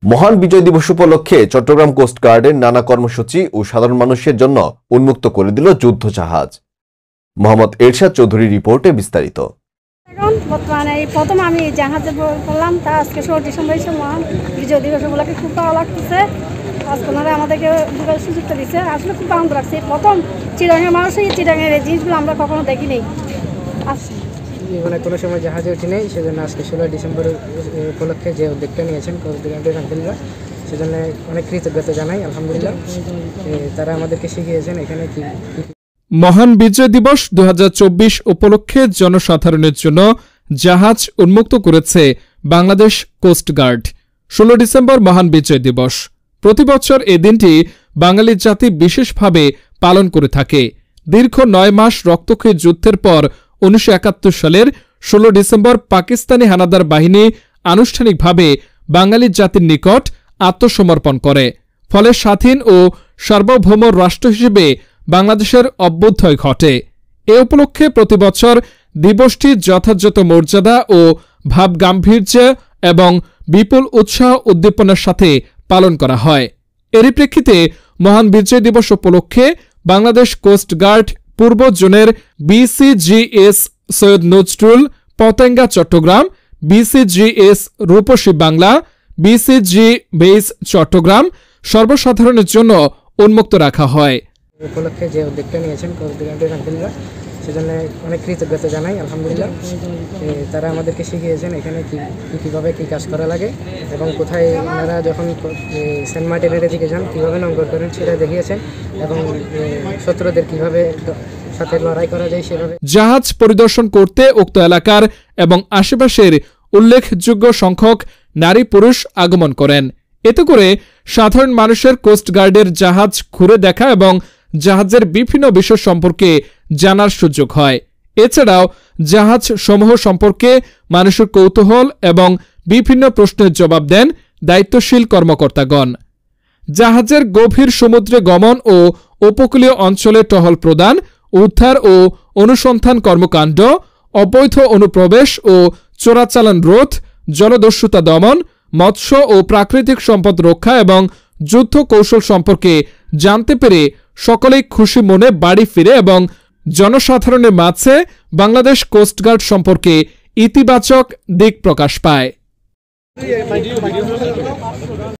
মহান বিজয় দিবস উপলক্ষে চট্টগ্রাম কোস্টগার্ডের নানা কর্মসূচি ও সাধারণ মানুষের জন্য উন্মুক্ত করে দিল যুদ্ধ জাহাজ। মোহাম্মদ এরশাদ চৌধুরীর রিপোর্টে বিস্তারিত। বর্তমানে এই প্রথম আমি জাহাজে করলাম, তা আজকে 16 ডিসেম্বর মহান বিজয় দিবস উপলক্ষে খুব ভালো লাগতেছে। আজকে ওনারা আমাদেরকে সুযোগটা দিচ্ছে, আসলে খুব আনন্দ লাগছে। প্রথম চিটাগাংয়ের মানুষ, এই চিটাগাংয়ের এই জিনিসগুলো আমরা কখনো দেখিনি। জীবনে কোনো সময় জাহাজে উঠি নেই, সেজন্য আজকে 16 ডিসেম্বর উপলক্ষে যে উদ্যোগটা নিয়েছেন কোস্টগার্ডের আঙ্কেলরা, সেজন্য অনেক কৃতজ্ঞতা জানাই। আলহামদুলিল্লাহ, তারা আমাদেরকে শিখিয়েছেন এখানে কি। মহান বিজয় দিবস 2024 উপলক্ষে জনসাধারণের জন্য জাহাজ উন্মুক্ত করেছে বাংলাদেশ কোস্টগার্ড। 16 ডিসেম্বর মহান বিজয় দিবস। প্রতি বছর এই দিনটি বাঙালি জাতি বিশেষভাবে পালন করে থাকে। দীর্ঘ 9 মাস রক্তক্ষয়ী যুদ্ধের পর 1971 সালের 16 ডিসেম্বর পাকিস্তানি হানাদার বাহিনী আনুষ্ঠানিকভাবে বাঙালি জাতির নিকট আত্মসমর্পণ করে। ফলে স্বাধীন ও সার্বভৌম রাষ্ট্র হিসেবে বাংলাদেশের অভ্যুদয় ঘটে। এ উপলক্ষে প্রতিবছর দিবসটি যথাযথ মর্যাদা ও ভাবগাম্ভীর্য এবং বিপুল উৎসাহ উদ্দীপনার সাথে পালন করা হয়। এরই প্রেক্ষিতে মহান বিজয় দিবস উপলক্ষে বাংলাদেশ কোস্টগার্ড পূর্ব জোনের BCGS সৈয়দ নজরুল পতেঙ্গা চট্টগ্রাম, BCGS রূপসী বাংলা, BCG বেস চট্টগ্রাম সর্বসাধারণের জন্য উন্মুক্ত রাখা হয়। উপলক্ষে যে উদ্যোগটা নিয়েছেন কোস্টগার্ডের আঙ্কেলরা, সেজন্য অনেক কৃতজ্ঞতা জানাই। আলহামদুলিল্লাহ, তারা আমাদেরকে শিখিয়েছেন এখানে কীভাবে কী কাজ করা লাগে এবং কোথায় ওনারা যখন সেন্ট মার্টিনের দিকে যান কীভাবে নঙ্গর করেন সেটা দেখিয়েছেন এবং শত্রুদের কীভাবে সাথে লড়াই করা যায় সেভাবে। জাহাজ পরিদর্শন করতে উক্ত এলাকার এবং আশেপাশের উল্লেখযোগ্য সংখ্যক নারী পুরুষ আগমন করেন। এতে করে সাধারণ মানুষের কোস্টগার্ডের জাহাজ ঘুরে দেখা এবং জাহাজের বিভিন্ন বিষয় সম্পর্কে জানার সুযোগ হয়। এছাড়াও জাহাজ সমূহ সম্পর্কে মানুষের কৌতূহল এবং বিভিন্ন প্রশ্নের জবাব দেন দায়িত্বশীল কর্মকর্তাগণ। জাহাজের গভীর সমুদ্রে গমন ও উপকূলীয় অঞ্চলে টহল প্রদান, উদ্ধার ও অনুসন্ধান কর্মকাণ্ড, অবৈধ অনুপ্রবেশ ও চোরাচালান রোধ, জলদস্যুতা দমন, মৎস্য ও প্রাকৃতিক সম্পদ রক্ষা এবং যুদ্ধ কৌশল সম্পর্কে জানতে পেরে সকলেই খুশি মনে বাড়ি ফিরে এবং জনসাধারণের মাঝে বাংলাদেশ কোস্টগার্ড সম্পর্কে ইতিবাচক দিক প্রকাশ পায়।